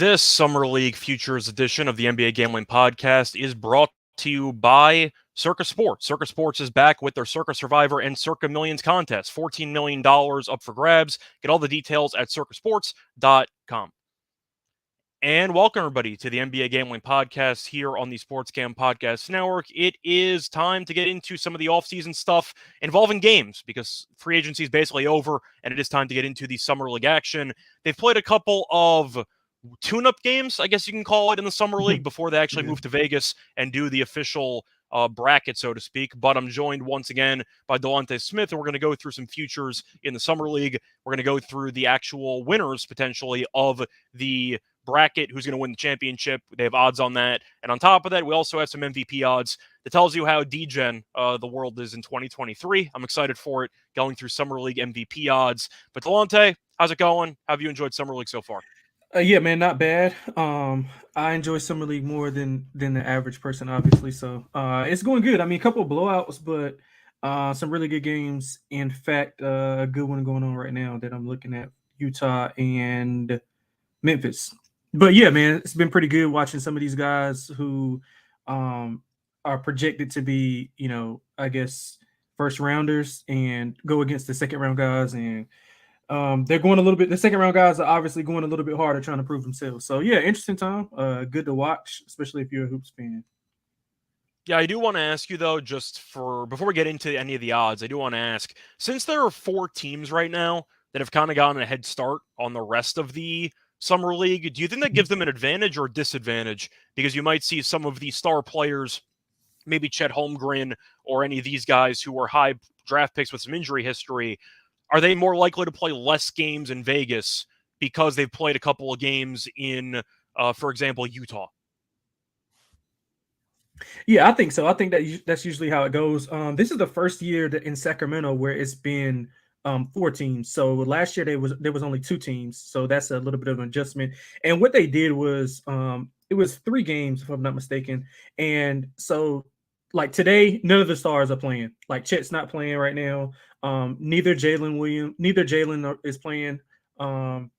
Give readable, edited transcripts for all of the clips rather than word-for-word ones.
This Summer League Futures edition of the NBA Gambling Podcast is brought to you by Circa Sports. Circa Sports is back with their Circa Survivor and Circa Millions contest. $14 million up for grabs. Get all the details at circasports.com. And welcome, everybody, to the NBA Gambling Podcast here on the Sports Gam Podcast Network. It is time to get into some of the offseason stuff involving games because free agency is basically over, and it is time to get into the Summer League action. They've played a couple of tune-up games, I guess you can call it, in the Summer League before they actually move to Vegas and do the official bracket, so to speak. But I'm joined once again by Lonte Smith, and we're going to go through some futures in the Summer League. We're going to go through the actual winners, potentially, of the bracket, who's going to win the championship. They have odds on that. And on top of that, we also have some MVP odds that tells you how degen the world is in 2023. I'm excited for it, going through Summer League MVP odds. But Delonte, how's it going? How have you enjoyed Summer League so far? Yeah, man, not bad. I enjoy Summer League more than the average person, obviously. So it's going good. I mean, a couple of blowouts, but some really good games. In fact, a good one going on right now that I'm looking at: Utah and Memphis. But yeah, man, it's been pretty good watching some of these guys who are projected to be, I guess, first rounders and go against the second round guys. And they're going a little bit. The second round guys are obviously going a little bit harder, trying to prove themselves. So yeah, interesting time. Good to watch, especially if you're a hoops fan. Yeah, I do want to ask you though, before we get into any of the odds, I do want to ask, since there are 4 teams right now that have kind of gotten a head start on the rest of the Summer League, do you think that gives them an advantage or a disadvantage? Because you might see some of the star players, maybe Chet Holmgren or any of these guys who are high draft picks with some injury history, are they more likely to play less games in Vegas because they've played a couple of games in, for example, Utah? Yeah, I think so. I think that's usually how it goes. This is the first year that in Sacramento where it's been 4 teams. So last year there was only 2 teams. So that's a little bit of an adjustment. And what they did was it was 3 games, if I'm not mistaken. And so like today, none of the stars are playing. Like Chet's not playing right now. Neither Jalen is playing. The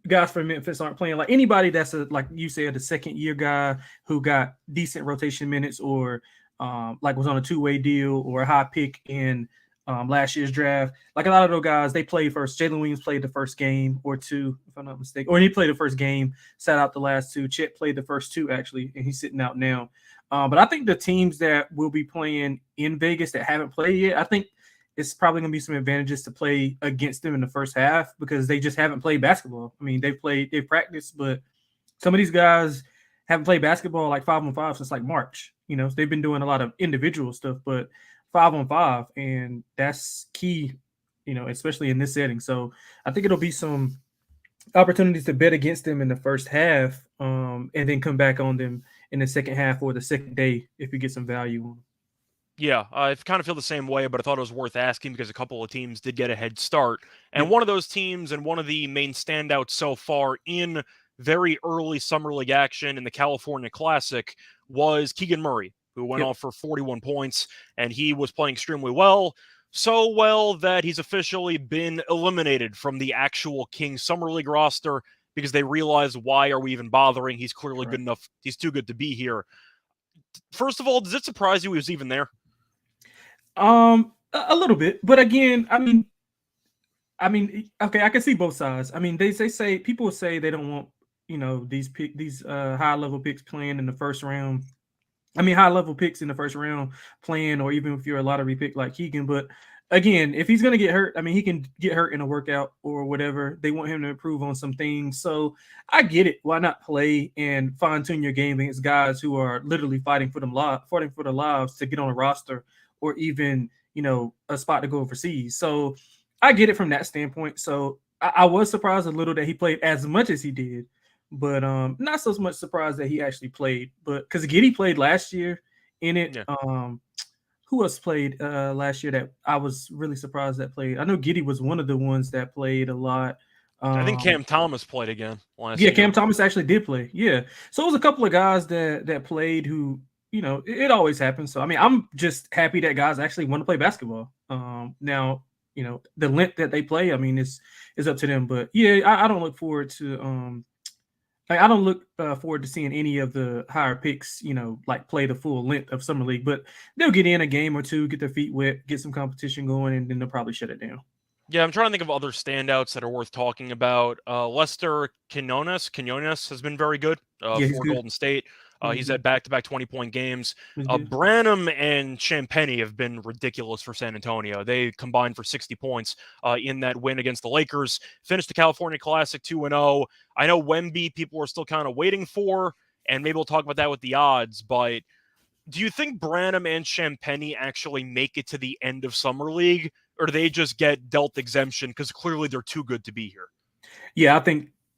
guys from Memphis aren't playing. Like anybody that's like you said, a second year guy who got decent rotation minutes or like was on a 2-way deal or a high pick in last year's draft. Like a lot of those guys, they played first. Jalen Williams played the first game or 2, if I'm not mistaken, or he played the first game, sat out the last 2. Chet played the first 2 actually, and he's sitting out now. But I think the teams that will be playing in Vegas that haven't played yet, I think it's probably going to be some advantages to play against them in the first half because they just haven't played basketball. I mean, they've practiced, but some of these guys haven't played basketball like 5-on-5 since like March. They've been doing a lot of individual stuff, but 5-on-5, and that's key, especially in this setting. So I think it'll be some opportunities to bet against them in the first half, and then come back on them in the second half or the second day if you get some value on them. Yeah, I kind of feel the same way, but I thought it was worth asking because a couple of teams did get a head start. And one of those teams and one of the main standouts so far in very early Summer League action in the California Classic was Keegan Murray, who went off for 41 points, and he was playing extremely well. So well that he's officially been eliminated from the actual King Summer League roster because they realized, why are we even bothering? He's clearly good enough. He's too good to be here. First of all, does it surprise you he was even there? A little bit, but again, I mean, okay, I can see both sides. I mean, they say people say they don't want these high level picks playing in the first round. I mean, high level picks in the first round playing, or even if you're a lottery pick like Keegan. But again, if he's gonna get hurt, I mean, he can get hurt in a workout or whatever. They want him to improve on some things, so I get it. Why not play and fine tune your game against guys who are literally fighting for their lives to get on a roster or even a spot to go overseas. So I get it from that standpoint. So I was surprised a little that he played as much as he did, but not so much surprised that he actually played. But because Giddey played last year in it, who else played last year that I was really surprised that played? I know Giddey was one of the ones that played a lot. I think Cam Thomas played again last year. Cam Thomas actually did play. Yeah, so it was a couple of guys that played who it always happens. So I mean, I'm just happy that guys actually want to play basketball. Now the length that they play, I mean, is up to them. But yeah, I don't look forward to I don't look forward to seeing any of the higher picks, like play the full length of Summer League, but they'll get in a game or two, get their feet wet, get some competition going, and then they'll probably shut it down. Yeah, I'm trying to think of other standouts that are worth talking about. Lester Quinones has been very good Yeah, he's for good. Golden State. He's had back-to-back 20-point games. He's good. Branham and Champagny have been ridiculous for San Antonio. They combined for 60 points in that win against the Lakers. Finished the California Classic 2-0. I know Wemby people are still kind of waiting for, and maybe we'll talk about that with the odds, but do you think Branham and Champagny actually make it to the end of Summer League, or do they just get dealt exemption because clearly they're too good to be here? Yeah,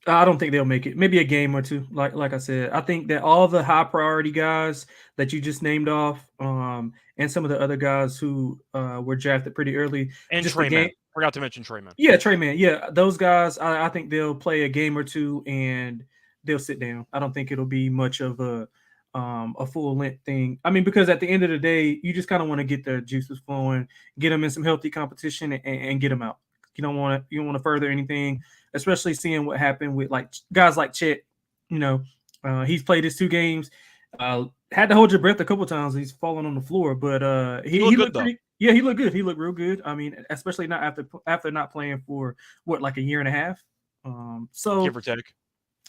I don't think they'll make it. Maybe a game or two. Like I said, I think that all the high priority guys that you just named off, and some of the other guys who were drafted pretty early, And just Trey the game. Man. Forgot to mention Trey Man. Yeah, Trey Man. Yeah, those guys. I think they'll play a game or two and they'll sit down. I don't think it'll be much of a full length thing. I mean, because at the end of the day, you just kind of want to get their juices flowing, get them in some healthy competition, and get them out. You don't want to further anything, especially seeing what happened with like guys like Chet. He's played his 2 games. Had to hold your breath a couple times. He's fallen on the floor, but he looked pretty. Yeah, he looked good. He looked real good. I mean, especially not after not playing for like a year and a half. So give or take.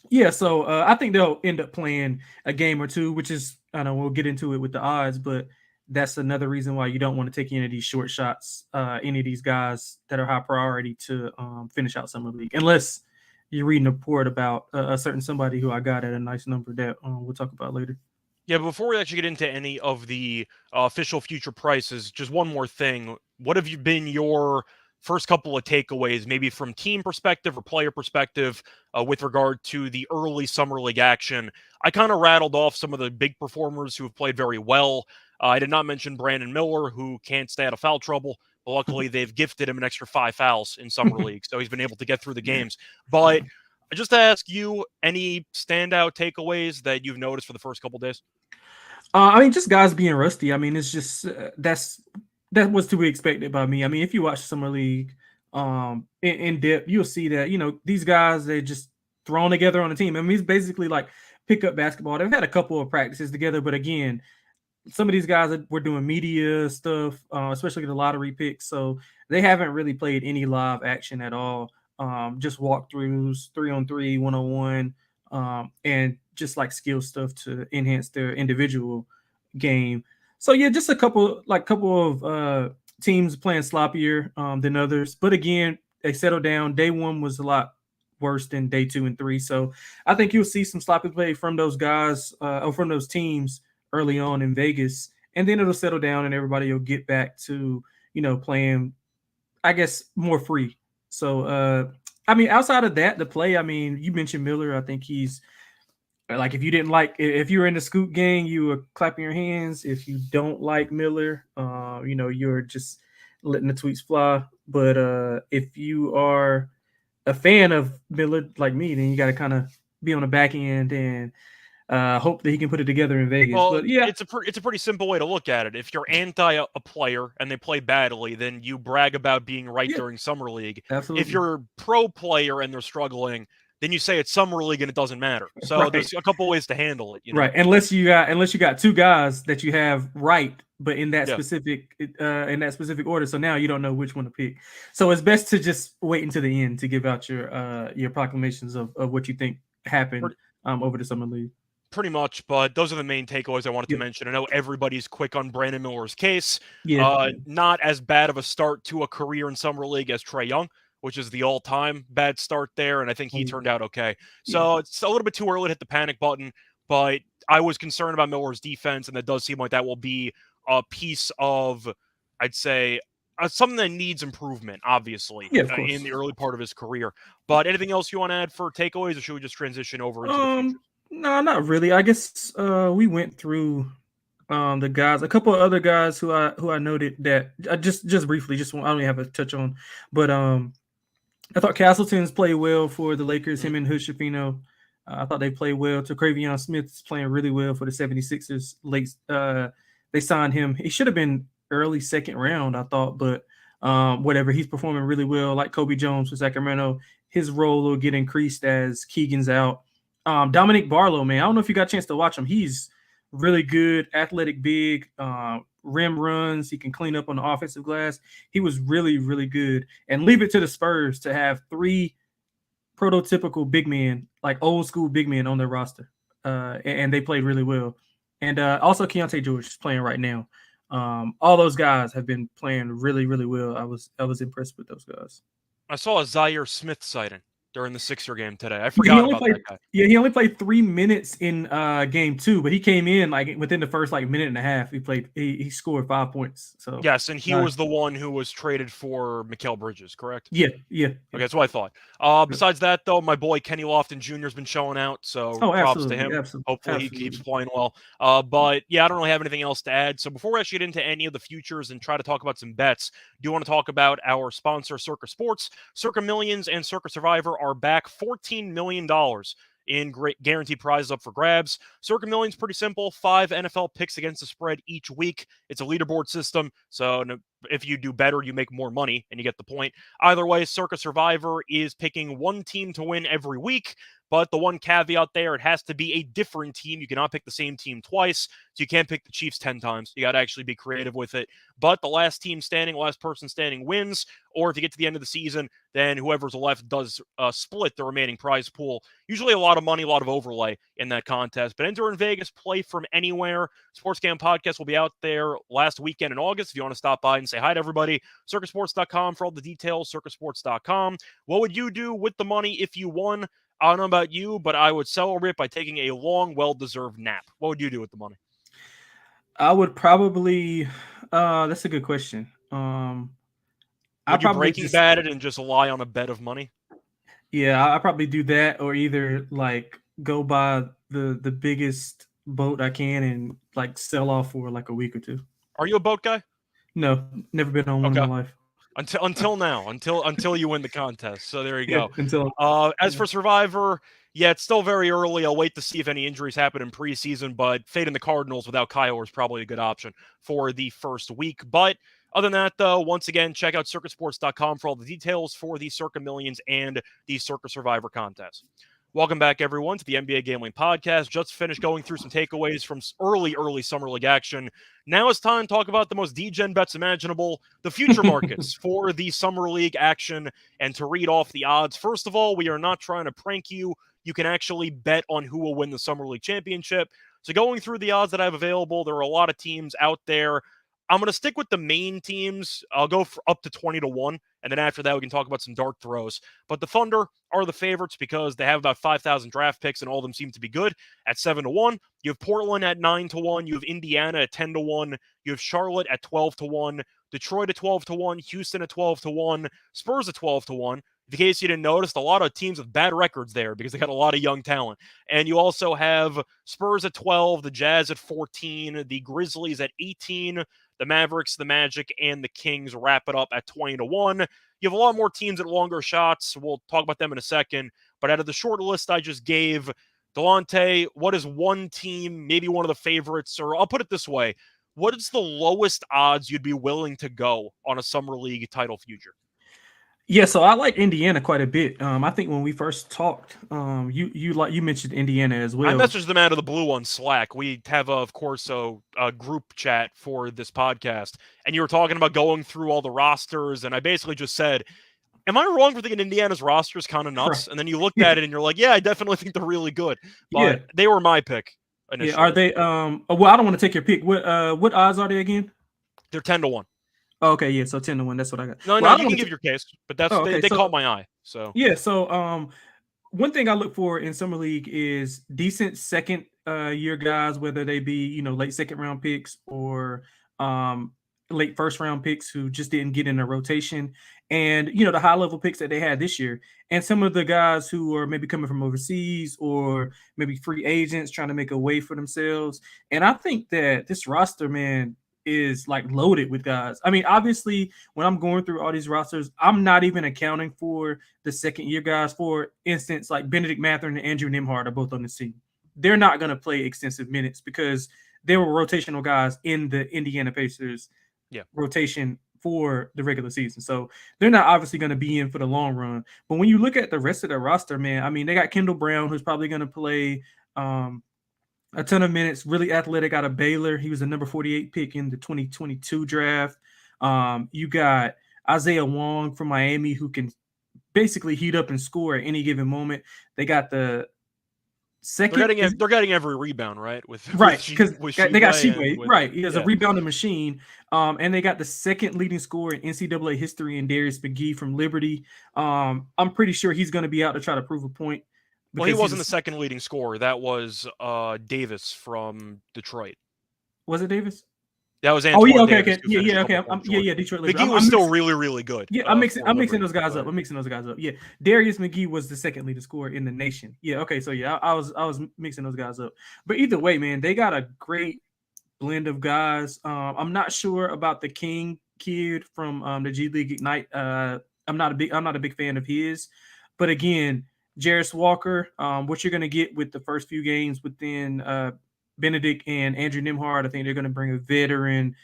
Yeah, so I think they'll end up playing a game or two, which is, I know we'll get into it with the odds, but that's another reason why you don't want to take any of these short shots, any of these guys that are high priority to finish out Summer League, unless you're reading a report about a certain somebody who I got at a nice number that we'll talk about later. Yeah, before we actually get into any of the official future prices, just one more thing. What have been your first couple of takeaways, maybe from team perspective or player perspective, with regard to the early Summer League action? I kind of rattled off some of the big performers who have played very well. I did not mention Brandon Miller, who can't stay out of foul trouble. But luckily, they've gifted him an extra 5 fouls in Summer League, so he's been able to get through the games. But just to ask you, any standout takeaways that you've noticed for the first couple days? I mean, just guys being rusty. I mean, it's just that was to be expected by me. I mean, if you watch Summer League in depth, you'll see that these guys, they're just thrown together on a team. I mean, it's basically like pickup basketball. They've had a couple of practices together, but again, some of these guys were doing media stuff, especially the lottery picks, so they haven't really played any live action at all. Just walkthroughs, 3-on-3, 1-on-1, and just like skill stuff to enhance their individual game. So yeah, just a couple of teams playing sloppier than others, but again, they settled down. Day 1 was a lot worse than day 2 and 3, so I think you'll see some sloppy play from those guys or from those teams early on in Vegas, and then it'll settle down and everybody will get back to playing, I guess, more free. So I mean, outside of that, the play, I mean, you mentioned Miller. I think he's like, if you were in the Scoop gang, you were clapping your hands. If you don't like Miller, you're just letting the tweets fly. But if you are a fan of Miller like me, then you got to kind of be on the back end and hope that he can put it together in Vegas. Well, but yeah, it's a pretty simple way to look at it. If you're anti a player and they play badly, then you brag about being right during Summer League. Absolutely. If you're a pro player and they're struggling, then you say it's Summer League and it doesn't matter. So there's a couple ways to handle it. Right, unless you got 2 guys that you have right, but in that specific order. So now you don't know which one to pick. So it's best to just wait until the end to give out your proclamations of what you think happened over the Summer League. Pretty much, but those are the main takeaways I wanted to mention. I know everybody's quick on Brandon Miller's case. Not as bad of a start to a career in Summer League as Trae Young, which is the all-time bad start there, and I think he turned out okay. So it's a little bit too early to hit the panic button, but I was concerned about Miller's defense, and it does seem like that will be a piece of, I'd say, something that needs improvement, obviously, in the early part of his career. But anything else you want to add for takeaways, or should we just transition over into the future? No, not really. I guess we went through the guys, a couple of other guys who I noted that just briefly, I don't even have a touch on, but I thought Castleton's played well for the Lakers. Him and Hood Schifino, I thought they played well. Travion Smith's playing really well for the 76ers. They signed him. He should have been early second round, I thought, but whatever. He's performing really well. Like Kobe Jones for Sacramento, his role will get increased as Keegan's out. Dominic Barlow, man. I don't know if you got a chance to watch him. He's really good, athletic, big, rim runs. He can clean up on the offensive glass. He was really, really good. And leave it to the Spurs to have 3 prototypical big men, like old school big men on their roster. And they played really well. And also Keontae George is playing right now. All those guys have been playing really, really well. I was impressed with those guys. I saw a Zaire Smith sighting during the Sixer game today. I He forgot only about played, that guy. yeah, he only played 3 minutes in game 2, but he came in like within the first like minute and a half. He scored 5 points. So Yes, and he was the one who was traded for Mikal Bridges, correct? yeah. Okay, that's what I thought. Besides that, though, my boy Kenny Lofton Jr. has been showing out, so props to him. Hopefully he keeps playing well. But yeah, I don't really have anything else to add. So before we actually get into any of the futures and try to talk about some bets, do want to talk about our sponsor, Circa Sports. Circa Millions and Circa Survivor are back $14 million in great guaranteed prizes up for grabs. Circa Millions pretty simple. 5 NFL picks against the spread each week. It's a leaderboard system, so if you do better, you make more money, and you get the point. Either way, Circa Survivor is picking one team to win every week, but the one caveat there, it has to be a different team. You cannot pick the same team twice, so you can't pick the Chiefs 10 times. You got to actually be creative with it. But the last person standing wins, or if you get to the end of the season, then whoever's left does split the remaining prize pool. Usually a lot of money, a lot of overlay in that contest. But enter in Vegas, play from anywhere. Sports Gam Podcast will be out there last weekend in August. If you want to stop by and say hi to everybody, circasports.com for all the details, circasports.com. What would you do with the money if you won? I don't know about you, but I would celebrate by taking a long, well-deserved nap. What would you do with the money? I would probably that's a good question. Would you Breaking Bad it and just lie on a bed of money? Yeah, I probably do that, or either like go buy the biggest boat I can and like sell off for like a week or 2. Are you a boat guy? No, never been on one in my life. Until now, until you win the contest. So there you go. As Yeah. for Survivor, yeah, it's still very early. I'll wait to see if any injuries happen in preseason, but fading the Cardinals without Kyle is probably a good option for the first week. But other than that, though, once again, check out circasports.com for all the details for the Circa Millions and the Circa Survivor contest. Welcome back, everyone, to the NBA Gambling Podcast. Just finished going through some takeaways from early Summer League action. Now it's time to talk about the most degen bets imaginable, the future markets for the Summer League action, and to read off the odds. First of all, we are not trying to prank you. You can actually bet on who will win the Summer League Championship. So going through the odds that I have available, there are a lot of teams out there. I'm going to stick with the main teams. I'll go for up to 20-1, and then after that, we can talk about some dart throws. But the Thunder are the favorites because they have about 5,000 draft picks, and all of them seem to be good at 7-1. You have Portland at 9-1. You have Indiana at 10-1. You have Charlotte at 12-1. Detroit at 12-1. Houston at 12-1. Spurs at 12-1. In case you didn't notice, a lot of teams with bad records there because they got a lot of young talent. And you also have Spurs at 12, the Jazz at 14, the Grizzlies at 18, the Mavericks, the Magic, and the Kings wrap it up at 20-1. You have a lot more teams at longer shots. We'll talk about them in a second. But out of the short list I just gave, Lonte, what is one team, maybe one of the favorites, or I'll put it this way, what is the lowest odds you'd be willing to go on a Summer League title future? Yeah, so I like Indiana quite a bit. I think when we first talked, you mentioned Indiana as well. I messaged them out of the blue on Slack. We have, of course, a group chat for this podcast, and you were talking about going through all the rosters, and I basically just said, am I wrong for thinking Indiana's roster is kind of nuts? Right. And then you looked at it, and you're like, yeah, I definitely think they're really good. But they were my pick initially. Yeah, are they? Well, I don't want to take your pick. What odds are they again? They're 10-1. Oh, okay, yeah, so 10-1. That's what I got. No, you can give your case, but that's they caught my eye. So yeah, so one thing I look for in Summer League is decent second year guys, whether they be late second round picks or late first round picks who just didn't get in a rotation, and the high level picks that they had this year, and some of the guys who are maybe coming from overseas or maybe free agents trying to make a way for themselves. And I think that this roster, man, is like loaded with guys. I mean, obviously, when I'm going through all these rosters, I'm not even accounting for the second year guys. For instance, like Benedict Mathurin and Andrew Nembhard are both on this team. They're not going to play extensive minutes because they were rotational guys in the Indiana Pacers rotation for the regular season. So they're not obviously going to be in for the long run. But when you look at the rest of the roster, man, I mean, they got Kendall Brown, who's probably going to play a ton of minutes, really athletic out of Baylor. He was the number 48 pick in the 2022 draft. You got Isaiah Wong from Miami, who can basically heat up and score at any given moment. They got the second. They're getting every rebound, right? Right, because they got Sheboy. Right, he has a rebounding machine. And they got the second leading scorer in NCAA history in Darius McGee from Liberty. I'm pretty sure he's going to be out to try to prove a point. Well, he wasn't the second leading scorer. That was Davis from Detroit. Was it Davis? That was Antoine okay. Davis, Yeah, Detroit. McGee was still really, really good. Yeah, I'm mixing those guys up. Yeah, Darius McGee was the second leading scorer in the nation. Yeah, okay, so yeah, I was mixing those guys up. But either way, man, they got a great blend of guys. I'm not sure about the King kid from the G League Ignite. I'm not a big fan of his. But again, Jarris Walker, what you're gonna get with the first few games within Benedict and Andrew Nembhard, I think they're going to bring a veteran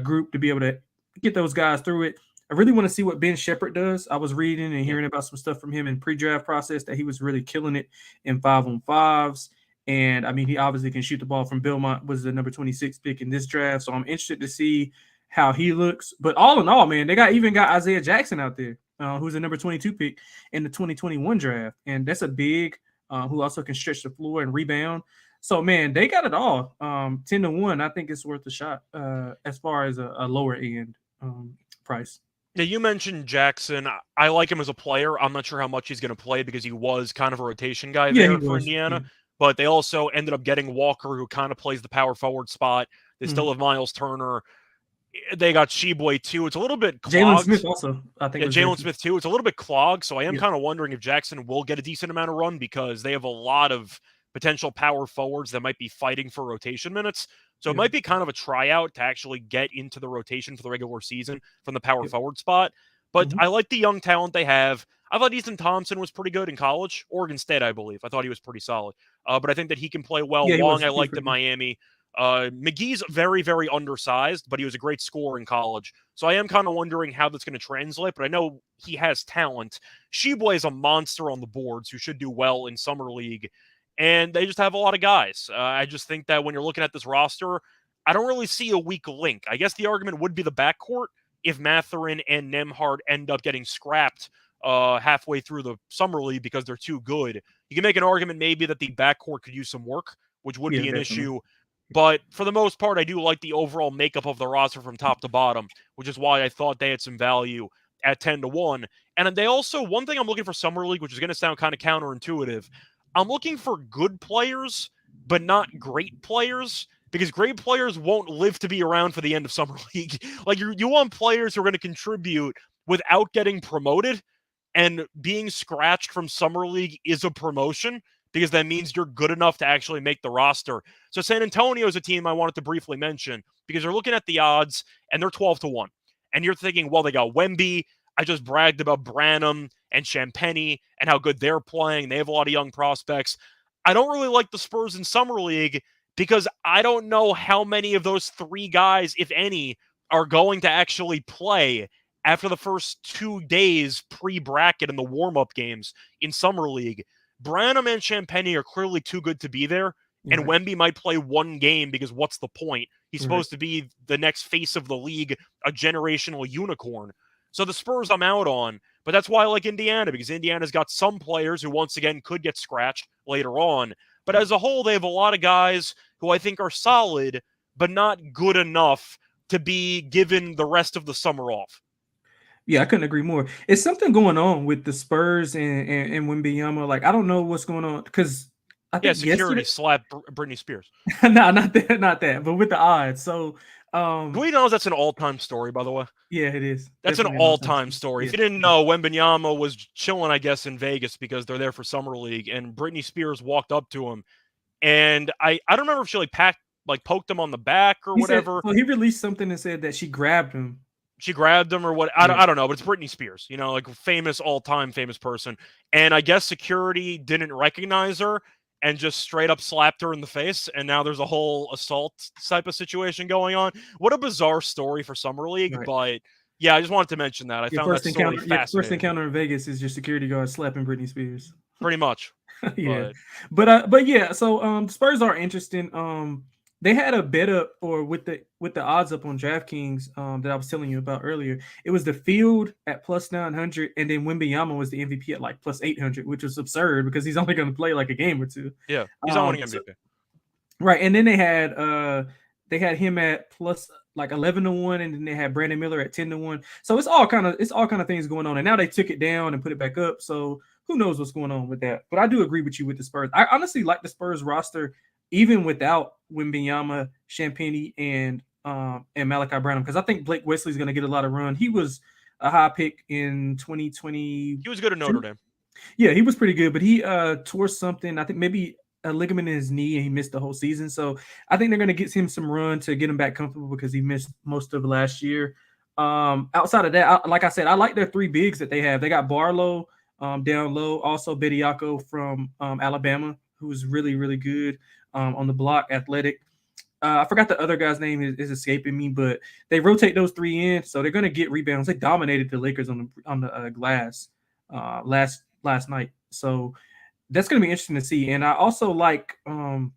group to be able to get those guys through it. I really want to see what Ben Shepherd does. I was reading and hearing about some stuff from him in pre-draft process that he was really killing it in 5-on-5s. And I mean, he obviously can shoot the ball from Belmont, was the number 26 pick in this draft. So I'm interested to see how he looks. But all in all, man, they even got Isaiah Jackson out there, who's the number 22 pick in the 2021 draft. And that's a big who also can stretch the floor and rebound. So, man, they got it all. 10-1, I think it's worth a shot as far as a lower end price. Yeah, you mentioned Jackson. I like him as a player. I'm not sure how much he's going to play because he was kind of a rotation guy there for Indiana. Yeah. But they also ended up getting Walker, who kind of plays the power forward spot. They still have Miles Turner. They got Sheboy, too. It's a little bit clogged. Jalen Smith also, I think. Yeah, Jalen Smith, too. It's a little bit clogged. So I am kind of wondering if Jackson will get a decent amount of run because they have a lot of potential power forwards that might be fighting for rotation minutes. So it might be kind of a tryout to actually get into the rotation for the regular season from the power forward spot. But I like the young talent they have. I thought Ethan Thompson was pretty good in college. Oregon State, I believe. I thought he was pretty solid. But I think that he can play well. Long, I liked at Miami. McGee's very, very undersized, but he was a great scorer in college. So I am kind of wondering how that's going to translate, but I know he has talent. Sheboy is a monster on the boards who should do well in Summer League. And they just have a lot of guys. I just think that when you're looking at this roster, I don't really see a weak link. I guess the argument would be the backcourt if Mathurin and Nembhard end up getting scrapped halfway through the Summer League because they're too good. You can make an argument maybe that the backcourt could use some work, which would be an issue. But for the most part, I do like the overall makeup of the roster from top to bottom, which is why I thought they had some value at 10-1. And they also, one thing I'm looking for Summer League, which is going to sound kind of counterintuitive, I'm looking for good players, but not great players, because great players won't live to be around for the end of Summer League. Like, you want players who are going to contribute without getting promoted, and being scratched from Summer League is a promotion, because that means you're good enough to actually make the roster. So San Antonio is a team I wanted to briefly mention, because they're looking at the odds, and they're 12-1. And you're thinking, well, they got Wemby. I just bragged about Branham and Champagny and how good they're playing. They have a lot of young prospects. I don't really like the Spurs in Summer League because I don't know how many of those three guys, if any, are going to actually play after the first 2 days pre-bracket and the warm-up games in Summer League. Branham and Champagny are clearly too good to be there, and Wemby might play one game because what's the point? He's supposed to be the next face of the league, a generational unicorn. So the Spurs I'm out on, but that's why I like Indiana, because Indiana's got some players who, once again, could get scratched later on. But as a whole, they have a lot of guys who I think are solid, but not good enough to be given the rest of the summer off. Yeah, I couldn't agree more. It's something going on with the Spurs and Wembanyama. Like, I don't know what's going on, because I think security slapped Britney Spears. No, not that, but with the odds. So do we know that's an all-time story, by the way? Yeah, it is. That's definitely an all-time story. Yeah. If you didn't know, Wembanyama was chilling, I guess, in Vegas because they're there for Summer League, and Britney Spears walked up to him, and I don't remember if she poked him on the back or whatever. Well, he released something and said that she grabbed him. She grabbed him or what? I don't know, but it's Britney Spears, like famous, all-time famous person. And I guess security didn't recognize her, and just straight up slapped her in the face, and now there's a whole assault type of situation going on. What a bizarre story for Summer League, Right. but yeah, I just wanted to mention that. I found that story fascinating. First encounter in Vegas is your security guard slapping Britney Spears. Pretty much. Yeah. But yeah, so the Spurs are interesting. They had a bet up, or with the odds up on DraftKings that I was telling you about earlier. It was the field at plus 900, and then Wembanyama was the MVP at like plus 800, which was absurd because he's only going to play like a game or two. Yeah, he's not winning MVP. Right, and then they had him at plus like 11-1, and then they had Brandon Miller at 10-1. So it's all kind of things going on, and now they took it down and put it back up. So who knows what's going on with that? But I do agree with you with the Spurs. I honestly like the Spurs roster even without Wembanyama, Champagnie, and Malachi Branham, because I think Blake Wesley is going to get a lot of run. He was a high pick in 2020. He was good at Notre Dame. Yeah, he was pretty good, but he tore something. I think maybe a ligament in his knee, and he missed the whole season. So I think they're going to get him some run to get him back comfortable because he missed most of last year. Outside of that, like I said, I like their three bigs that they have. They got Barlow down low, also Bediako from Alabama, who's really, really good on the block, athletic. I forgot the other guy's name is escaping me, but they rotate those three in, so they're going to get rebounds. They dominated the Lakers on the glass last night, so that's going to be interesting to see. And I also like I'm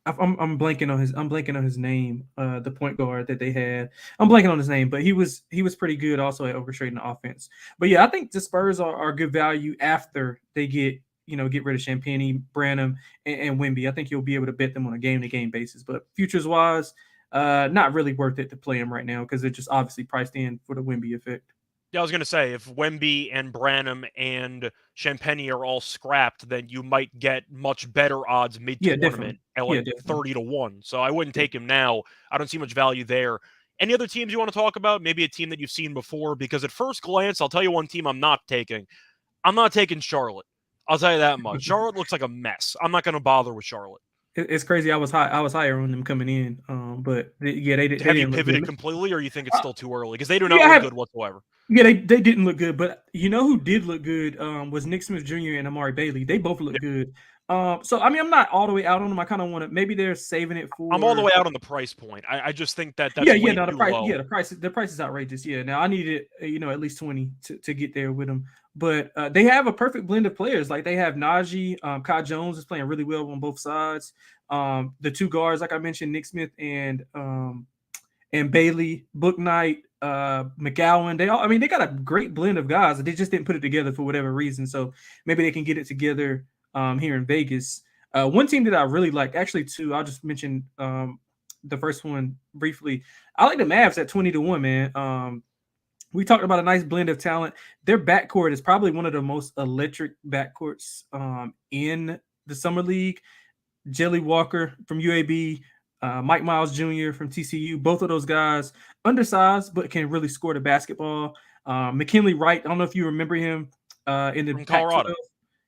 blanking on his name, the point guard that they had. I'm blanking on his name, but he was pretty good also at orchestrating the offense. But yeah, I think the Spurs are good value after they get rid of Champagnie, Branham, and Wemby. I think you'll be able to bet them on a game-to-game basis. But futures-wise, not really worth it to play them right now because they're just obviously priced in for the Wemby effect. Yeah, I was going to say, if Wemby and Branham and Champagnie are all scrapped, then you might get much better odds mid-tournament at like 30-1. So I wouldn't take him now. I don't see much value there. Any other teams you want to talk about? Maybe a team that you've seen before? Because at first glance, I'll tell you one team I'm not taking. I'm not taking Charlotte. I'll tell you that much. Charlotte looks like a mess. I'm not going to bother with Charlotte. It's crazy. I was higher on them coming in, but yeah, they didn't. Have you pivoted completely, or you think it's still too early? Because they do not look good whatsoever. Yeah, they didn't look good, but you know who did look good was Nick Smith Jr. and Amari Bailey. They both look good. So I mean, I'm not all the way out on them. I kind of want to. Maybe they're saving it for. I'm all the way out on the price point. I just think that's the price. Low. Yeah, the price is outrageous. Yeah, now I needed at least 20 to get there with them. But they have a perfect blend of players. Like they have Najee, Kai Jones is playing really well on both sides. The two guards, like I mentioned, Nick Smith and Bailey, Book Knight, McGowan. They got a great blend of guys. They just didn't put it together for whatever reason. So maybe they can get it together here in Vegas. One team that I really like, actually two, I'll just mention the first one briefly. I like the Mavs at 20-1, man. We talked about a nice blend of talent. Their backcourt is probably one of the most electric backcourts in the Summer League. Jelly Walker from UAB, Mike Miles Jr. from TCU. Both of those guys, undersized, but can really score the basketball. McKinley Wright, I don't know if you remember him in the Colorado.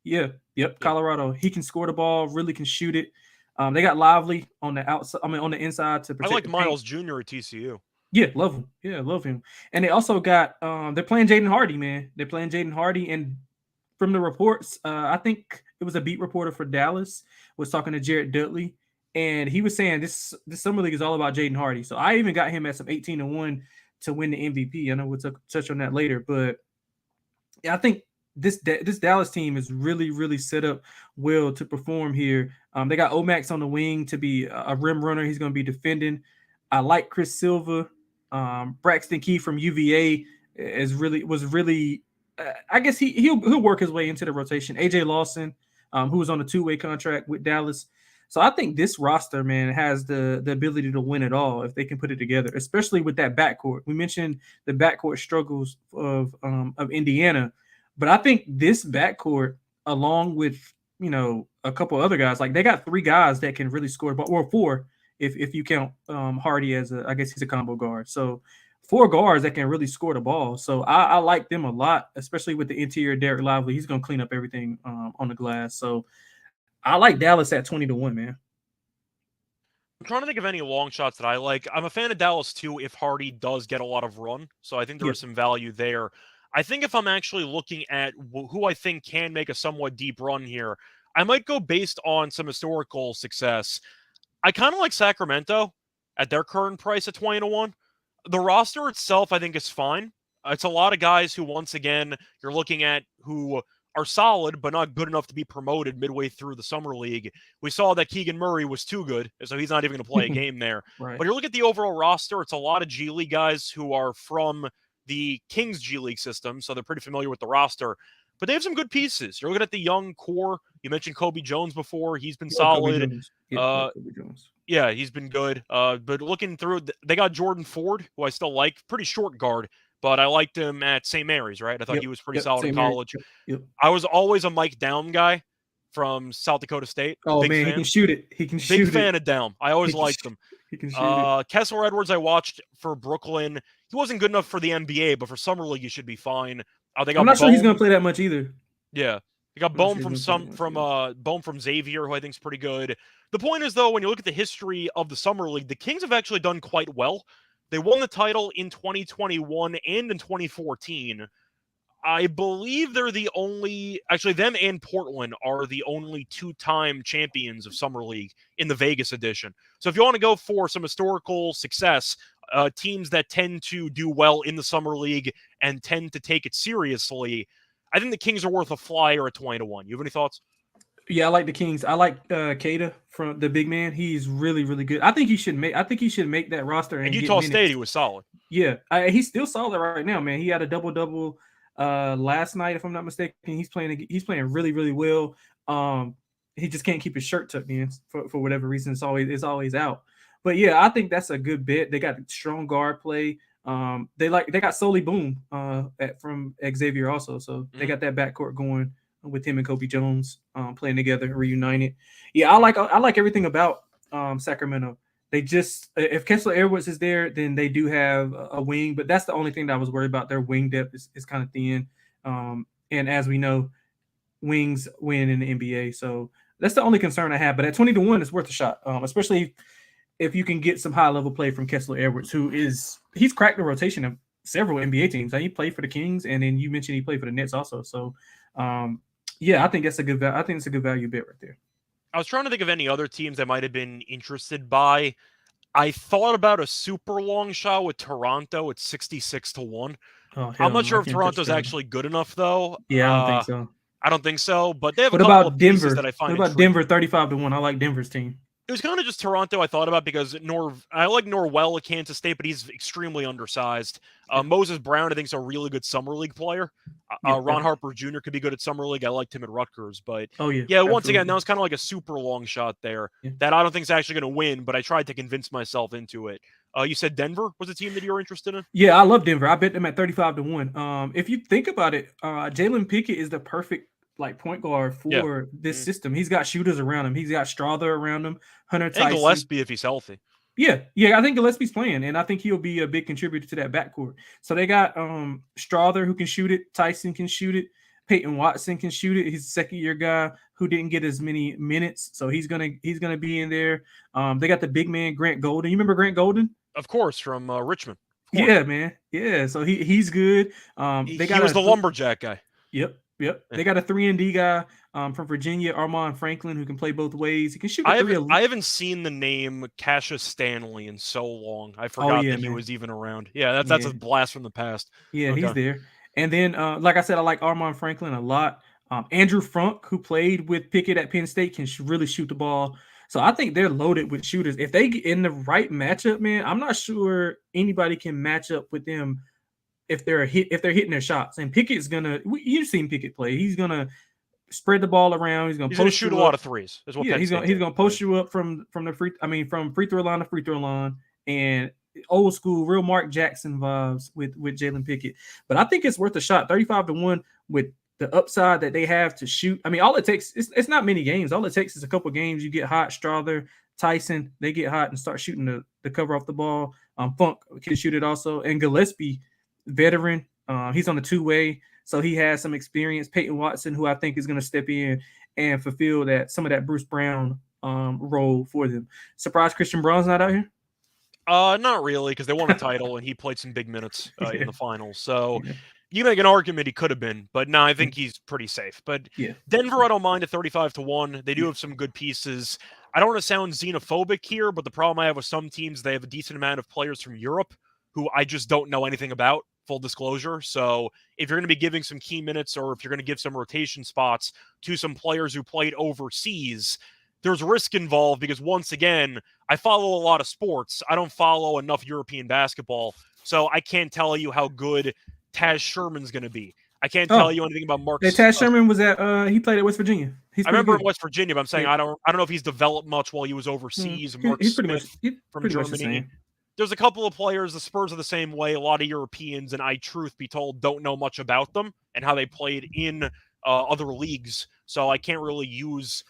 Yep, Colorado. He can score the ball, really can shoot it. They got Lively on the outside. On the inside to protect. I like Miles Jr. at TCU. Yeah, love him. Yeah, love him. And they also got they're playing Jaden Hardy, man. They're playing Jaden Hardy, and from the reports, I think it was a beat reporter for Dallas was talking to Jared Dudley, and he was saying this Summer League is all about Jaden Hardy. So I even got him at some 18-1 to win the MVP. I know we'll touch on that later, but yeah, I think this Dallas team is really, really set up well to perform here. They got Omax on the wing to be a rim runner. He's going to be defending. I like Chris Silva. Braxton Key from UVA was really. I guess he'll work his way into the rotation. AJ Lawson, who was on a two-way contract with Dallas. So I think this roster, man, has the ability to win it all if they can put it together, especially with that backcourt. We mentioned the backcourt struggles of Indiana, but I think this backcourt, along with a couple other guys, like they got three guys that can really score, or four if you count Hardy as I guess he's a combo guard. So four guards that can really score the ball. So I like them a lot, especially with the interior Derek Lively. He's going to clean up everything on the glass. So I like Dallas at 20-1, man. I'm trying to think of any long shots that I like. I'm a fan of Dallas too if Hardy does get a lot of run. So I think there is some value there. I think if I'm actually looking at who I think can make a somewhat deep run here, I might go based on some historical success. I kind of like Sacramento at their current price at 20-1. The roster itself, I think, is fine. It's a lot of guys who, once again, you're looking at who are solid, but not good enough to be promoted midway through the summer league. We saw that Keegan Murray was too good, so he's not even going to play a game there. Right. But you look at the overall roster, it's a lot of G League guys who are from the Kings G League system, so they're pretty familiar with the roster. But they have some good pieces. You're looking at the young core. You mentioned Kobe Jones before. He's been solid. Kobe Jones. Yeah, he's been good. But looking through, they got Jordan Ford, who I still like. Pretty short guard, but I liked him at St. Mary's, right? I thought he was pretty solid in college. I was always a Mike Down guy from South Dakota State. Oh, man, he can shoot it. He can shoot it. Big fan of Down. I always liked him. He can shoot it. Kessler Edwards, I watched for Brooklyn. He wasn't good enough for the NBA, but for Summer League, he should be fine. They got I'm not sure he's going to play that much either. Yeah. They got Bohm from Xavier, who I think is pretty good. The point is, though, when you look at the history of the Summer League, the Kings have actually done quite well. They won the title in 2021 and in 2014. I believe they're the only, actually them and Portland are the only two-time champions of Summer League in the Vegas edition. So if you want to go for some historical success, teams that tend to do well in the Summer League and tend to take it seriously, I think the Kings are worth a flyer at 20-1. You have any thoughts? Yeah, I like the Kings. I like Kada from the big man. He's really, really good. I think he should make that roster. And Utah State, he was solid. Yeah, he's still solid right now, man. He had a double last night, if I'm not mistaken. He's playing really, really well. He just can't keep his shirt tucked in for whatever reason. It's always out. But yeah, I think that's a good bet. They got strong guard play. They got Solly Boom from Xavier also, so they got that backcourt going with him and Kobe Jones playing together, reunited. Yeah, I like everything about Sacramento. They just, if Kessler Edwards is there, then they do have a wing, but that's the only thing that I was worried about. Their wing depth is kind of thin, and as we know, wings win in the NBA, so that's the only concern I have. But at 20-1, it's worth a shot, especially if you can get some high level play from Kessler Edwards, he's cracked the rotation of several NBA teams. He played for the Kings, and then you mentioned he played for the Nets also. So, yeah, I think it's a good value bet right there. I was trying to think of any other teams I might have been interested by. I thought about a super long shot with Toronto at 66-1. I'm not sure if Toronto's actually good enough, though. Yeah, I don't think so. I don't think so, but they have a couple of pieces that I find What about Denver 35-1? I like Denver's team. It was kind of just Toronto I thought about because I like Norwell at Kansas State, but he's extremely undersized. Moses Brown, I think, is a really good Summer League player. Ron Harper Jr. could be good at Summer League. I liked him at Rutgers. But once again, that was kind of like a super long shot there that I don't think is actually going to win, but I tried to convince myself into it. You said Denver was a team that you were interested in? Yeah, I love Denver. I bet them at 35-1. If you think about it, Jalen Pickett is the perfect point guard for this system. He's got shooters around him. He's got Strother around him, Hunter Tyson. And Gillespie if he's healthy. Yeah, I think Gillespie's playing, and I think he'll be a big contributor to that backcourt. So they got Strother who can shoot it, Tyson can shoot it, Peyton Watson can shoot it. He's a second-year guy who didn't get as many minutes, so he's gonna be in there. They got the big man Grant Golden. You remember Grant Golden? Of course, from Richmond. Yeah, man. Yeah, so he's good. He was the lumberjack guy. Yep. They got a 3-and-D guy from Virginia, Armand Franklin, who can play both ways. He can shoot. I haven't seen the name Cassius Stanley in so long. I forgot that he was even around. Yeah, that's a blast from the past. Yeah, he's there. And then, like I said, I like Armand Franklin a lot. Andrew Funk, who played with Pickett at Penn State, can really shoot the ball. So I think they're loaded with shooters. If they get in the right matchup, man, I'm not sure anybody can match up with them if they're hitting their shots. And Pickett's you've seen Pickett play. He's gonna spread the ball around. He's gonna shoot a lot of threes. He's gonna post you up from free throw line to free throw line, and old school, real Mark Jackson vibes with Jalen Pickett. But I think it's worth a shot. 35-1 with the upside that they have to shoot. I mean, all it takes it's not many games. All it takes is a couple games. You get hot, Strother, Tyson, they get hot and start shooting the cover off the ball. Funk can shoot it also, and Gillespie, veteran. He's on the two-way, so he has some experience. Peyton Watson, who I think is going to step in and fulfill some of that Bruce Brown role for them. Surprised Christian Braun's not out here? Not really, because they won a title and he played some big minutes in the finals. So You make an argument he could have been, but no, I think he's pretty safe. But Yeah. Denver, I don't mind at 35-1. They do have some good pieces. I don't want to sound xenophobic here, but the problem I have with some teams, they have a decent amount of players from Europe who I just don't know anything about, full disclosure. So if you're going to be giving some key minutes or if you're going to give some rotation spots to some players who played overseas, there's risk involved because, once again, I follow a lot of sports. I don't follow enough European basketball, so I can't tell you how good Taz Sherman's going to be. I can't tell you anything about Mark. Taz Sherman was at he played at West Virginia. I remember in West Virginia, but I'm saying I don't know if he's developed much while he was overseas. He's pretty much from Germany. There's a couple of players, the Spurs are the same way. A lot of Europeans, and I, truth be told, don't know much about them and how they played in other leagues. So I can't really use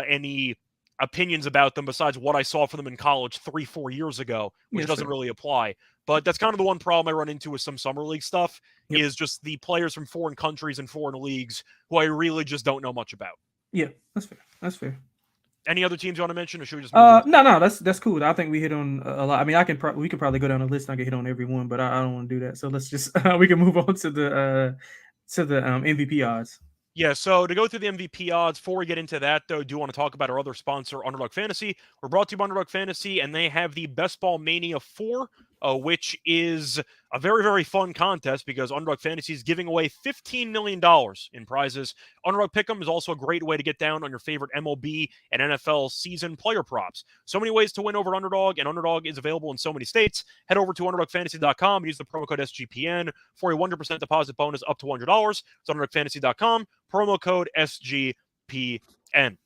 any opinions about them besides what I saw from them in college 3-4 years ago, which doesn't really apply. But that's kind of the one problem I run into with some summer league stuff is just the players from foreign countries and foreign leagues who I really just don't know much about. Yeah, that's fair. That's fair. Any other teams you want to mention, or should we just move no, that's cool. I think we hit on a lot. I mean, we could probably go down the list and I can hit on every one, but I don't want to do that. So let's just we can move on to the MVP odds. Yeah, so to go through the MVP odds, before we get into that, though, I do want to talk about our other sponsor, Underdog Fantasy. We're brought to you by Underdog Fantasy, and they have the Best Ball Mania 4, which is a very, very fun contest because Underdog Fantasy is giving away $15 million in prizes. Underdog Pick'em is also a great way to get down on your favorite MLB and NFL season player props. So many ways to win over Underdog, and Underdog is available in so many states. Head over to UnderdogFantasy.com and use the promo code SGPN for a 100% deposit bonus up to $100. It's UnderdogFantasy.com, promo code SGPN.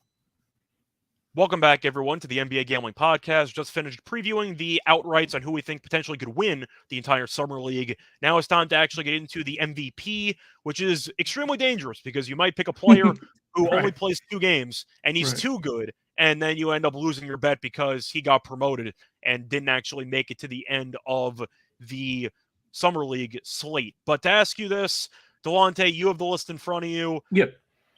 Welcome back, everyone, to the NBA Gambling Podcast. Just finished previewing the outrights on who we think potentially could win the entire Summer League. Now it's time to actually get into the MVP, which is extremely dangerous because you might pick a player who only plays 2 games, and he's too good, and then you end up losing your bet because he got promoted and didn't actually make it to the end of the Summer League slate. But to ask you this, Lonte, you have the list in front of you. Yep.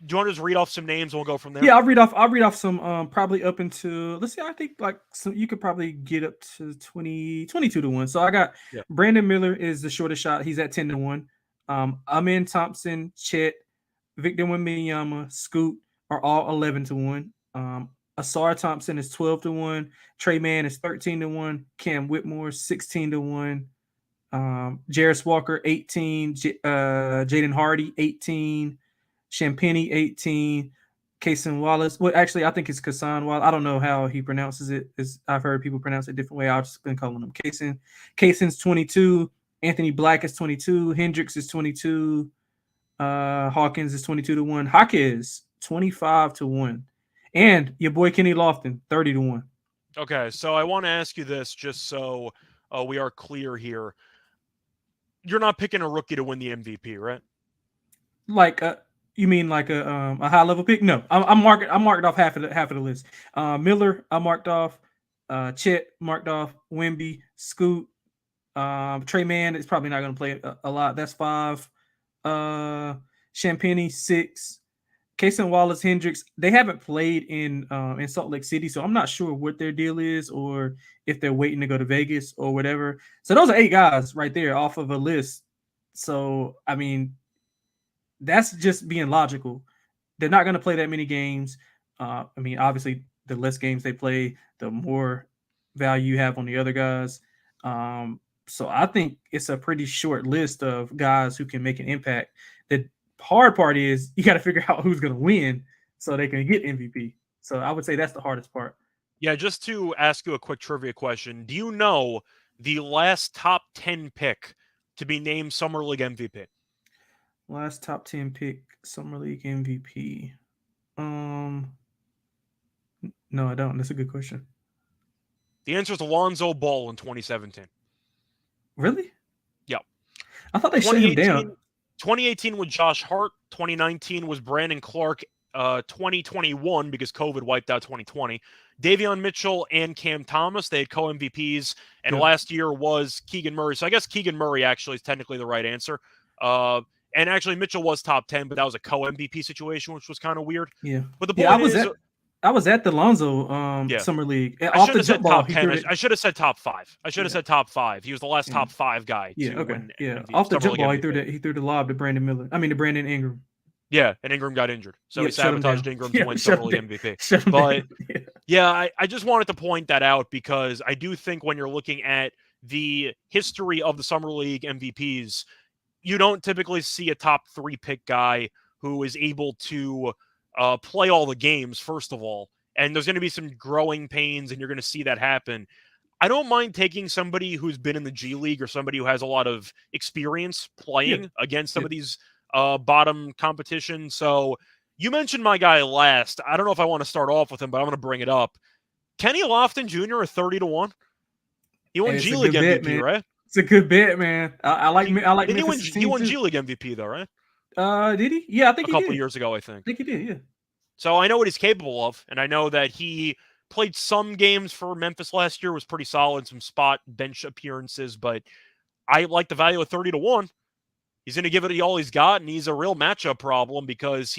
Do you want to just read off some names and we'll go from there? Yeah, I'll read off some probably up into, let's see, I think like some you could probably get up to 22-1. So I got Brandon Miller is the shortest shot. He's at 10-1. Amin Thompson, Chet, Victor Wembanyama, Scoot are all 11-1. Asar Thompson is 12-1. Trey Mann is 13-1. Cam Whitmore 16-1. Jarris Walker 18. Jaden Hardy 18. Champagny 18, Kaysen Wallace. Well, actually, I think it's Kasan Wallace. I don't know how he pronounces it. I've heard people pronounce it a different way. I've just been calling him Kaysen. Kaysen's 22. Anthony Black is 22. Hendricks is 22. Hawkins is 22-1. Hawkins 25-1. And your boy Kenny Lofton 30-1. Okay, so I want to ask you this just so we are clear here. You're not picking a rookie to win the MVP, right? Like you mean like a high level pick? No, I'm marked off half of the list. Miller, I marked off. Chet marked off. Wemby, Scoot, Trey Mann is probably not going to play a lot. That's 5. Champagny 6. Kaysen Wallace, Hendricks. They haven't played in Salt Lake City, so I'm not sure what their deal is or if they're waiting to go to Vegas or whatever. So those are 8 guys right there off of a list. So I mean, that's just being logical. They're not going to play that many games. I mean, obviously, the less games they play, the more value you have on the other guys. So I think it's a pretty short list of guys who can make an impact. The hard part is you got to figure out who's going to win so they can get MVP. So I would say that's the hardest part. Yeah, just to ask you a quick trivia question. Do you know the last top 10 pick to be named Summer League MVP? Last top 10 pick, Summer League MVP. No, I don't. That's a good question. The answer is Alonzo Ball in 2017. Really? Yeah. I thought they shut him down. 2018 was Josh Hart. 2019 was Brandon Clark. 2021, because COVID wiped out 2020, Davion Mitchell and Cam Thomas, they had co-MVPs, and last year was Keegan Murray. So I guess Keegan Murray actually is technically the right answer. And actually, Mitchell was top 10, but that was a co-MVP situation, which was kind of weird. Yeah. But the point is, I was at the Lonzo Yeah. summer league. I Off shouldn't the have said jump ball, top he 10. threw it. I should have said top 5. I should have Yeah, said top 5. He was the last yeah, top 5 guy yeah. to Okay, win yeah. MVP, Off the Summer jump League ball, MVP. he threw the lob to Brandon Miller. I mean to Brandon Ingram. Yeah, and Ingram got injured. So he Yep, shut him sabotaged down. Ingram to Yeah, win shut Summer him League down. MVP. Shut him But down. Yeah. yeah, I just wanted to point that out because I do think when you're looking at the history of the Summer League MVPs, you don't typically see a top 3 pick guy who is able to play all the games, first of all. And there's going to be some growing pains, and you're going to see that happen. I don't mind taking somebody who's been in the G League or somebody who has a lot of experience Yeah. playing against some Yeah. of these bottom competition. So you mentioned my guy last. I don't know if I want to start off with him, but I'm going to bring it up. Kenny Lofton Jr. at 30-1. He won Hey, it's G a League good bet, MVP, man. right? It's a good bet, man. I like Didn't he win? Memphis' He team won too. G League MVP though, right? Did he? Yeah, I A think he couple did. years ago, I think. I think he did. Yeah. So I know what he's capable of, and I know that he played some games for Memphis last year, was pretty solid, some spot bench appearances, but I like the value of 30-1. He's going to give it all he's got, and he's a real matchup problem because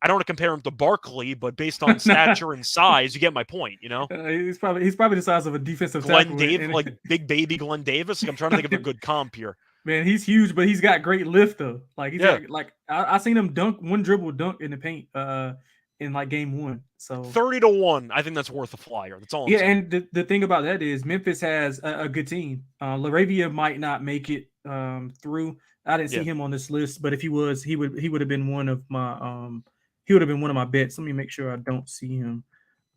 I don't want to compare him to Barkley, but based on Nah. stature and size, you get my point, you know? He's probably the size of a defensive Glenn tackle. Dave, And like big baby Glenn Davis. Like, I'm trying to think of a good comp here. man, he's huge, but he's got great lift though. Like he's Yeah. got like I seen him dunk one dribble dunk in the paint in like game 1. So 30-1, I think that's worth a flyer. That's all I'm yeah, saying. and the thing about that is Memphis has a good team. Laravia might not make it through. I didn't see him on this list, but if he was, he would have been one of my he would have been one of my bets. Let me make sure I don't see him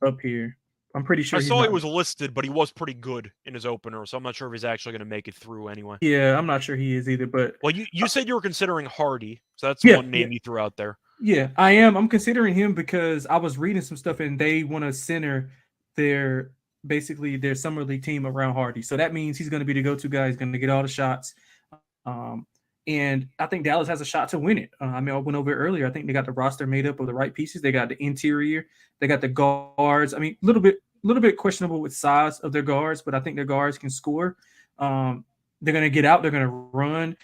up here. I'm pretty sure I he's saw not. he was listed, but he was pretty good in his opener, so I'm not sure if he's actually going to make it through anyway. Yeah, I'm not sure he is either. But well, you said you were considering Hardy, so that's yeah, one name you threw out there. Yeah, I am. I'm considering him because I was reading some stuff and they want to center their basically their summer league team around Hardy. So that means he's going to be the go-to guy. He's going to get all the shots. And I think Dallas has a shot to win it. I mean, I went over it earlier. I think they got the roster made up of the right pieces. They got the interior. They got the guards. I mean, a little bit questionable with size of their guards, but I think their guards can score. They're going to get out. They're going to run.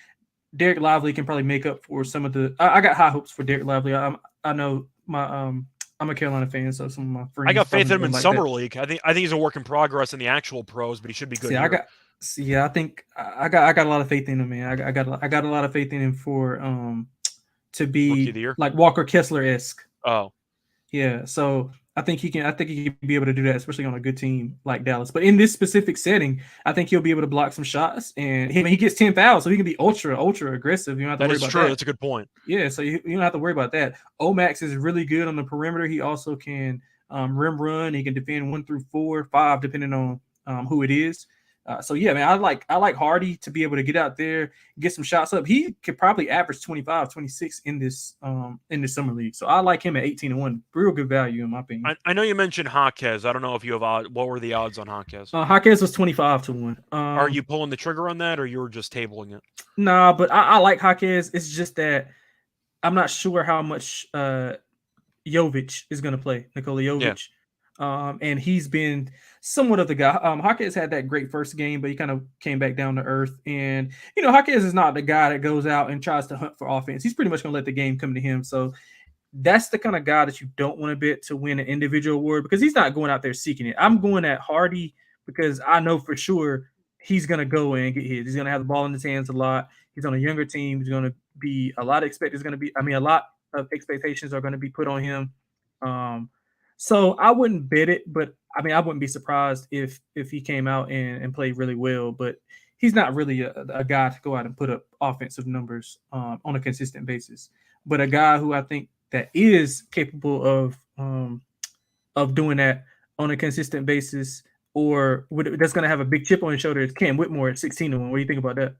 Derek Lively can probably make up for some of the. I got high hopes for Derek Lively. I know my I'm a Carolina fan, so some of my friends. I got faith in him in like summer league. I think he's a work in progress in the actual pros, but he should be good. I think I got a lot of faith in him, man. I got a lot of faith in him for to be like Walker Kessler-esque. Oh. Yeah, so I think he can be able to do that, especially on a good team like Dallas. But in this specific setting, I think he'll be able to block some shots, and he gets 10 fouls, so he can be ultra aggressive. You don't have to worry about that. That is true. That's a good point. Yeah, so you don't have to worry about that. Omax is really good on the perimeter. He also can rim run. He can defend 1 through 4, 5, depending on who it is. So yeah, man, I like Hardy to be able to get out there, get some shots up. He could probably average 25, 26 in this summer league. So I like him at 18-1. Real good value in my opinion. I know you mentioned Jaquez. I don't know if you have odds. What were the odds on Jaquez? Jaquez was 25-1. Are you pulling the trigger on that, or you were just tabling it? Nah, but I like Jaquez. It's just that I'm not sure how much Jovic is going to play, Nikola Jovic. Yeah. And he's been somewhat of the guy. Jaquez had that great first game, but he kind of came back down to earth. And, Jaquez is not the guy that goes out and tries to hunt for offense. He's pretty much going to let the game come to him. So that's the kind of guy that you don't want to bet to win an individual award because he's not going out there seeking it. I'm going at Hardy because I know for sure he's going to go and get his. He's going to have the ball in his hands a lot. He's on a younger team. He's going to be a lot of expectations are going to be put on him. So I wouldn't bet it, but I wouldn't be surprised if he came out and played really well. But he's not really a guy to go out and put up offensive numbers on a consistent basis. But a guy who I think that is capable of doing that on a consistent basis, or that's going to have a big chip on his shoulder is Cam Whitmore at 16-1. What do you think about that?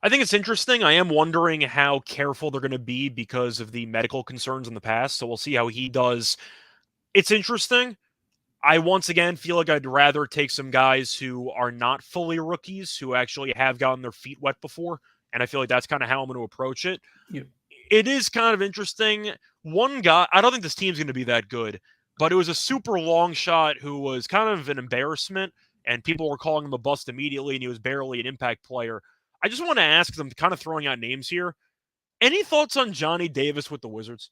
I think it's interesting. I am wondering how careful they're going to be because of the medical concerns in the past. So we'll see how he does. It's interesting. I once again feel like I'd rather take some guys who are not fully rookies, who actually have gotten their feet wet before. And I feel like that's kind of how I'm going to approach it. Yeah. It is kind of interesting. One guy, I don't think this team's going to be that good, but it was a super long shot who was kind of an embarrassment, and people were calling him a bust immediately, and he was barely an impact player. I just want to ask, because I'm kind of throwing out names here, any thoughts on Johnny Davis with the Wizards?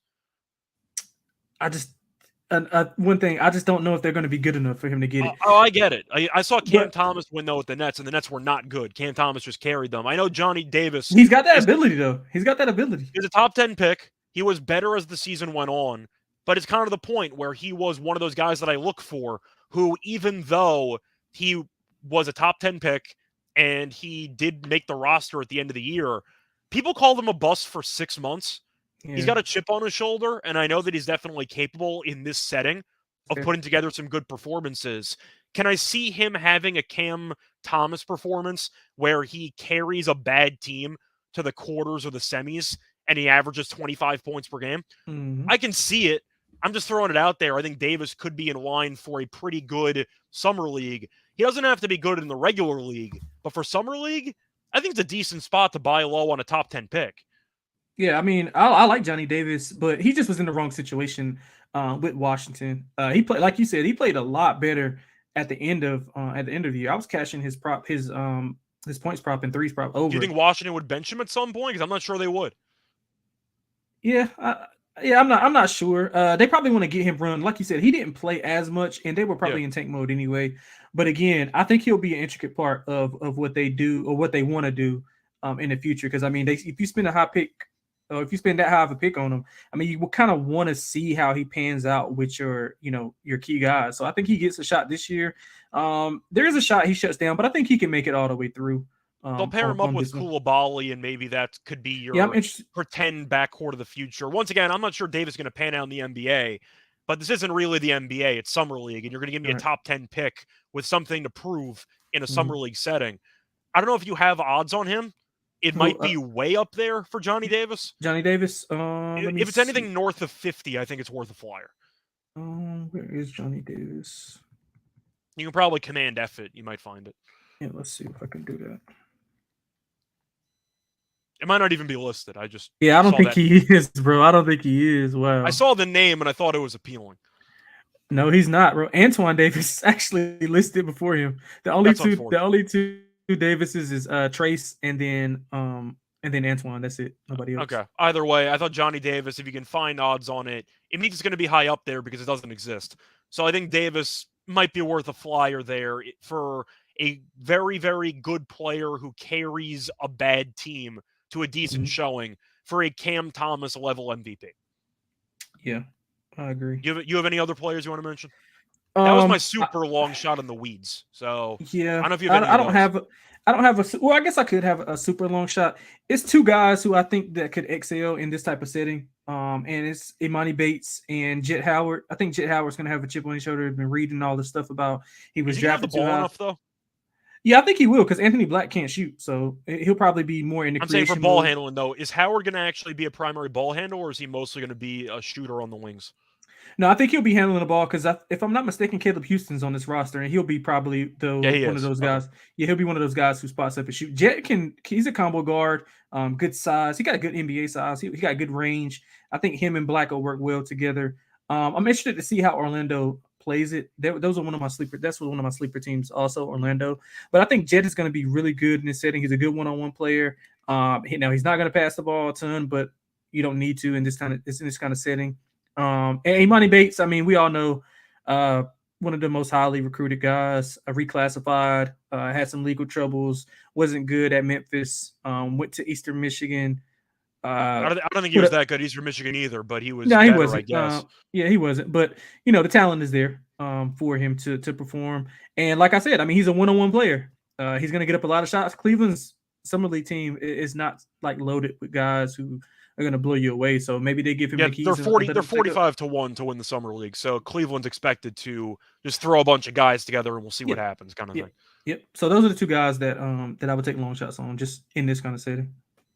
one thing, I just don't know if they're going to be good enough for him to get it. I get it. I saw Cam But Thomas win, though, with the Nets, and the Nets were not good. Cam Thomas just carried them. I know Johnny Davis he's got that ability, though. He's got that ability. He's a top 10 pick. He was better as the season went on, but it's kind of the point where he was one of those guys that I look for who, even though he was a top 10 pick and he did make the roster at the end of the year, people called him a bust for 6 months. Yeah. He's got a chip on his shoulder, and I know that he's definitely capable in this setting of putting together some good performances. Can I see him having a Cam Thomas performance where he carries a bad team to the quarters or the semis and he averages 25 points per game? Mm-hmm. I can see it. I'm just throwing it out there. I think Davis could be in line for a pretty good summer league. He doesn't have to be good in the regular league, but for summer league, I think it's a decent spot to buy low on a top 10 pick. Yeah, I mean, I like Johnny Davis, but he just was in the wrong situation with Washington. He played, like you said, he played a lot better at the end of the year. I was cashing his points prop and threes prop over. Do you think Washington would bench him at some point? Because I'm not sure they would. Yeah, I'm not sure. They probably want to get him run. Like you said, he didn't play as much, and they were probably in tank mode anyway. But again, I think he'll be an intricate part of what they do or what they want to do in the future. Because I mean, if you spend a high pick, or if you spend that high of a pick on him, I mean, you will kind of want to see how he pans out with your key guys. So I think he gets a shot this year. There is a shot he shuts down, but I think he can make it all the way through. They'll pair him up with Koulibaly, and maybe that could be your pretend backcourt of the future. Once again, I'm not sure Davis is going to pan out in the NBA, but this isn't really the NBA. It's Summer League, and you're going to give me a top 10 pick with something to prove in a Summer League setting. I don't know if you have odds on him. It might be way up there for Johnny Davis. Johnny Davis? If it's anything north of 50, I think it's worth a flyer. Where is Johnny Davis? You can probably command F it. You might find it. Yeah, let's see if I can do that. It might not even be listed. I don't think he is, bro. I don't think he is. Wow. I saw the name and I thought it was appealing. No, he's not, bro. Antoine Davis is actually listed before him. The only two Davises is Trace and then Antoine. That's it. Nobody else. Okay. Either way, I thought Johnny Davis, if you can find odds on it, it means it's going to be high up there because it doesn't exist. So I think Davis might be worth a flyer there for a very, very good player who carries a bad team to a decent showing for a Cam Thomas level MVP. Yeah, I agree. You have any other players you want to mention? That was my super long shot in the weeds. So yeah, I don't know if you have any. I don't have a. Well, I guess I could have a super long shot. It's two guys who I think that could excel in this type of setting. And it's Imani Bates and Jet Howard. I think Jet Howard's going to have a chip on his shoulder. I've been reading all this stuff about he was drafted too high. Enough though. Yeah, I think he will because Anthony Black can't shoot, so he'll probably be more in the. I'm saying for ball handling though, is Howard going to actually be a primary ball handler, or is he mostly going to be a shooter on the wings? No, I think he'll be handling the ball because if I'm not mistaken, Caleb Houston's on this roster, and he'll be probably one of those guys. Yeah, he'll be one of those guys who spots up and shoot. Jet he's a combo guard, good size. He got a good NBA size. He got good range. I think him and Black will work well together. I'm interested to see how Orlando plays it. Those are one of my sleeper. That's one of my sleeper teams, also Orlando. But I think Jet is going to be really good in this setting. He's a good one-on-one player. Now he's not going to pass the ball a ton, but you don't need to in this kind of setting. And Imani Bates, I mean, we all know one of the most highly recruited guys, reclassified, had some legal troubles, wasn't good at Memphis, went to Eastern Michigan. I don't think he was that good at Eastern Michigan either, but he was he wasn't. I guess. He wasn't. But, the talent is there for him to perform. And like I said, I mean, he's a one-on-one player. He's going to get up a lot of shots. Cleveland's summer league team is not like loaded with guys who are going to blow you away. So maybe they give him the keys. They're 45-1 to win the summer league. So Cleveland's expected to just throw a bunch of guys together and we'll see what happens, kind of thing. Yep. So those are the two guys that I would take long shots on, just in this kind of setting.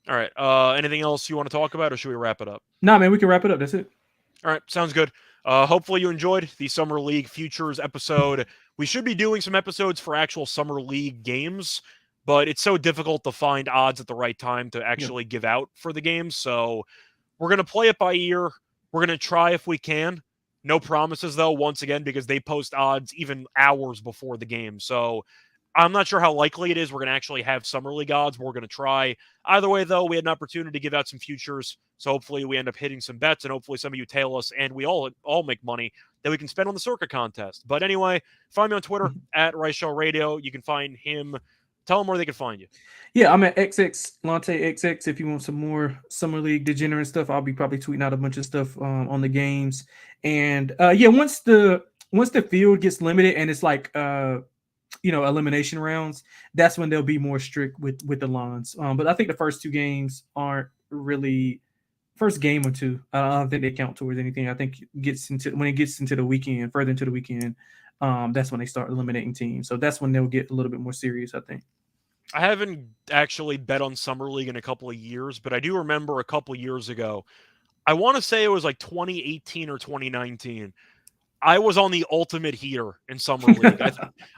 All right. Anything else you want to talk about, or should we wrap it up? Nah, man, we can wrap it up. That's it. All right. Sounds good. Hopefully you enjoyed the Summer League Futures episode. We should be doing some episodes for actual Summer League games, but it's so difficult to find odds at the right time to actually give out for the games. So we're going to play it by ear. We're going to try if we can. No promises, though, once again, because they post odds even hours before the game. So I'm not sure how likely it is we're going to actually have Summer League odds. We're going to try. Either way, though, we had an opportunity to give out some futures. So hopefully we end up hitting some bets, and hopefully some of you tail us, and we all make money that we can spend on the Circa contest. But anyway, find me on Twitter at Rice Show Radio. You can find him. Tell them where they can find you. Yeah, I'm at XX Lonte XX. If you want some more Summer League degenerate stuff, I'll be probably tweeting out a bunch of stuff on the games. And once the field gets limited and it's like elimination rounds, that's when they'll be more strict with the lines. But I think the first two games aren't really first game or two. I don't think they count towards anything. I think when it gets into the weekend, further into the weekend, that's when they start eliminating teams. So that's when they'll get a little bit more serious, I think. I haven't actually bet on Summer League in a couple of years, but I do remember a couple years ago, I want to say it was like 2018 or 2019. I was on the ultimate heater in Summer League.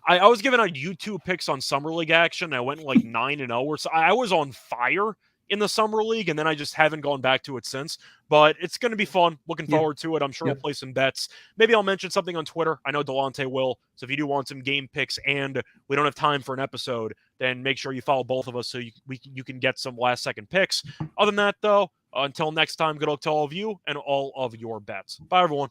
I was giving out YouTube picks on Summer League action. I went like 9-0 or so. I was on fire in the Summer League, and then I just haven't gone back to it since. But it's going to be fun. Looking forward to it. I'm sure we'll play some bets. Maybe I'll mention something on Twitter. I know Delonte will. So if you do want some game picks and we don't have time for an episode, then make sure you follow both of us so you can get some last-second picks. Other than that, though, until next time, good luck to all of you and all of your bets. Bye, everyone.